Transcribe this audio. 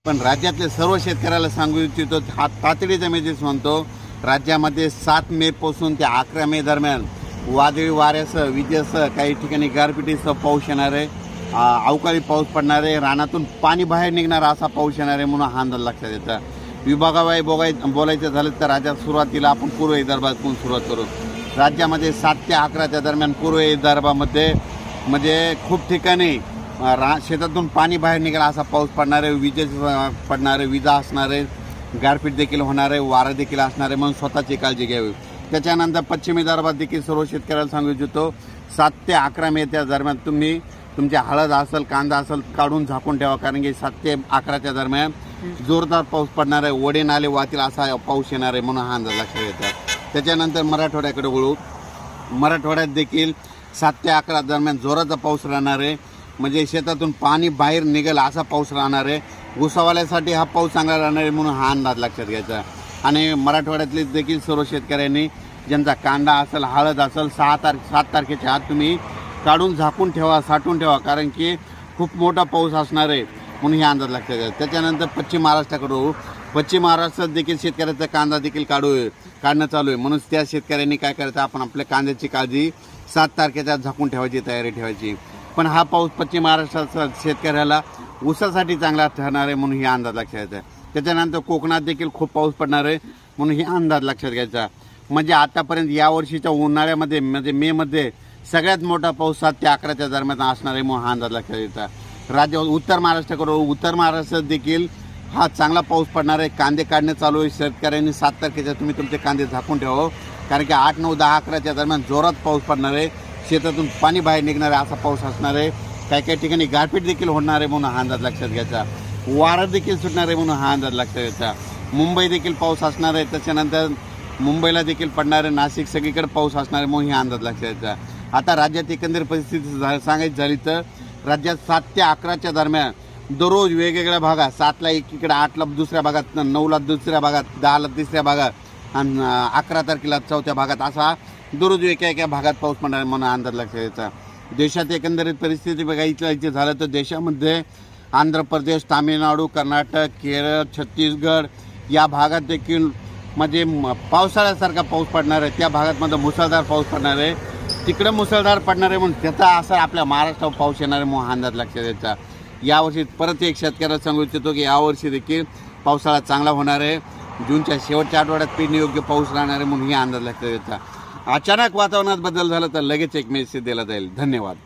पण राज्यातले सर्व शेतकऱ्याला सांगू इच्छितो, हा तातडीचा मेसेज म्हणतो, राज्यामध्ये 7 मे पासून ते 11 मे दरम्यान वादळी वाऱ्यासह विजेसह काही ठिकाणी गारपिटीसह पाऊस येणार आहे, अवकाळी पाऊस पडणार आहे, रानातून पाणी बाहेर निघणार असा पाऊस येणार आहे म्हणून हा अंदाज लक्षात येतो। विभागावाई बोलायचं झालं तर राज्यात सुरुवातीला आपण पूर्व विदर्भातून सुरुवात करू। राज्यामध्ये 7 ते 11च्या दरम्यान पूर्व विदर्भामध्ये म्हणजे खूप ठिकाणी शेतातून पाणी बाहेर निघाला असा पाऊस पडणार आहे, विजेचा पडणार आहे, विजा असणार आहे, गारपीट देखील होणार आहे, वारा देखील असणार आहे, म्हणून स्वतःची काळजी घ्यावी। त्याच्यानंतर पश्चिम विदर्भात देखील सर्व शेतकऱ्याला सांगू इच्छितो, 7 ते 11 मे त्या दरम्यान तुम्ही तुमच्या हळद असेल, कांदा असेल काढून झाकून ठेवा, कारण की 7 ते 11च्या दरम्यान जोरदार पाऊस पडणार आहे, ओढे नाले वाहतील असा पाऊस येणार आहे म्हणून हा अंदाज लक्षात येतो। त्याच्यानंतर मराठवाड्याकडे वळू। मराठवाड्यात देखील 7 ते 11 दरम्यान जोराचा पाऊस राहणार आहे, म्हणजे शेतातून पाणी बाहेर निघेल असा पाऊस राहणार आहे। ऊसावाल्यासाठी हा पाऊस चांगला राहणार आहे म्हणून हा अंदाज लक्षात घ्यायचा। आणि मराठवाड्यातले देखील सर्व शेतकऱ्यांनी ज्यांचा कांदा असेल, हळद असेल, 7 तारखेच्या आत तुम्ही काढून झाकून ठेवा, साठवून ठेवा, कारण की खूप मोठा पाऊस असणार आहे म्हणून हे अंदाज लक्षात घ्यायचा। त्याच्यानंतर पश्चिम महाराष्ट्राकडे पश्चिम महाराष्ट्रात देखील शेतकऱ्याचा कांदा देखील काढणं चालू आहे, म्हणून त्या शेतकऱ्यांनी काय करायचं, आपण आपल्या कांद्याची काळजी 7 तारखेच्या झाकून ठेवायची, तयारी ठेवायची। पण हा पाऊस पश्चिम महाराष्ट्राचा शेतकऱ्याला ऊसासाठी चांगला ठरणार आहे म्हणून हे अंदाज लक्षात घ्यायचा। त्याच्यानंतर कोकणात देखील खूप पाऊस पडणार आहे म्हणून हे अंदाज लक्षात घ्यायचा। म्हणजे आतापर्यंत या वर्षीच्या उन्हाळ्यामध्ये म्हणजे मे मध्ये सगळ्यात मोठा पाऊस 7 ते 11च्या दरम्यान असणार आहे म्हणून हा अंदाज लक्षात घ्यायचा। राज्य उत्तर महाराष्ट्रात देखील हा चांगला पाऊस पडणार आहे, कांदे काढणे चालू आहे। शेतकऱ्यांनी 7 तारखेच्या तुम्ही तुमचे कांदे झाकून ठेवा, कारण की 8, 9, 10, 11च्या दरम्यान जोरात पाऊस पडणार आहे, शेतातून पाणी बाहेर निघणार आहे असा पाऊस असणार आहे। काही ठिकाणी गारपीट देखील होणार आहे म्हणून हा अंदाज लक्षात घ्यायचा। वारा देखील सुटणार आहे म्हणून हा अंदाज लक्षात घ्यायचा। मुंबई देखील पाऊस असणार आहे, त्याच्यानंतर मुंबईला देखील पडणार आहे, नाशिक सगळीकडे पाऊस असणार आहे म्हणून हा अंदाज लक्षात घ्यायचा। आता राज्यात एकंदर परिस्थिती सांगायची झाली तर राज्यात 7 ते 11च्या दरम्यान दररोज वेगवेगळ्या भागात 7ला एकीकडे, 8ला दुसऱ्या भागात, 9ला दुसऱ्या भागात, 10ला तिसऱ्या भागात आणि 11 तारखेला चौथ्या भागात असा दररोज एका भागात पाऊस पडणार म्हणून अंदाज लक्षात घ्यायचा। देशात एकंदरीत परिस्थिती बघायची झालं तर देशामध्ये आंध्र प्रदेश, तामिळनाडू, कर्नाटक, केरळ, छत्तीसगड या भागात देखील म्हणजे पावसाळ्यासारखा पाऊस पडणार आहे। त्या भागात मुसळधार पाऊस पडणार आहे, तिकडे मुसळधार पडणार आहे म्हणून त्याचा असर आपल्या महाराष्ट्रावर पाऊस येणार आहे म्हणून हा अंदाज लक्षात घ्यायचा। यावर्षी परत एक शेतकऱ्याला सांगू इच्छितो की यावर्षी देखील पावसाळा चांगला होणार आहे, जूनच्या शेवटच्या आठवड्यात पेरणीयोग्य पाऊस राहणार आहे म्हणून हा अंदाज लक्षात घ्यायचा। अचानक वातावरणात बदल झाला तर लगेच एक मेसेज दिला जाईल। धन्यवाद।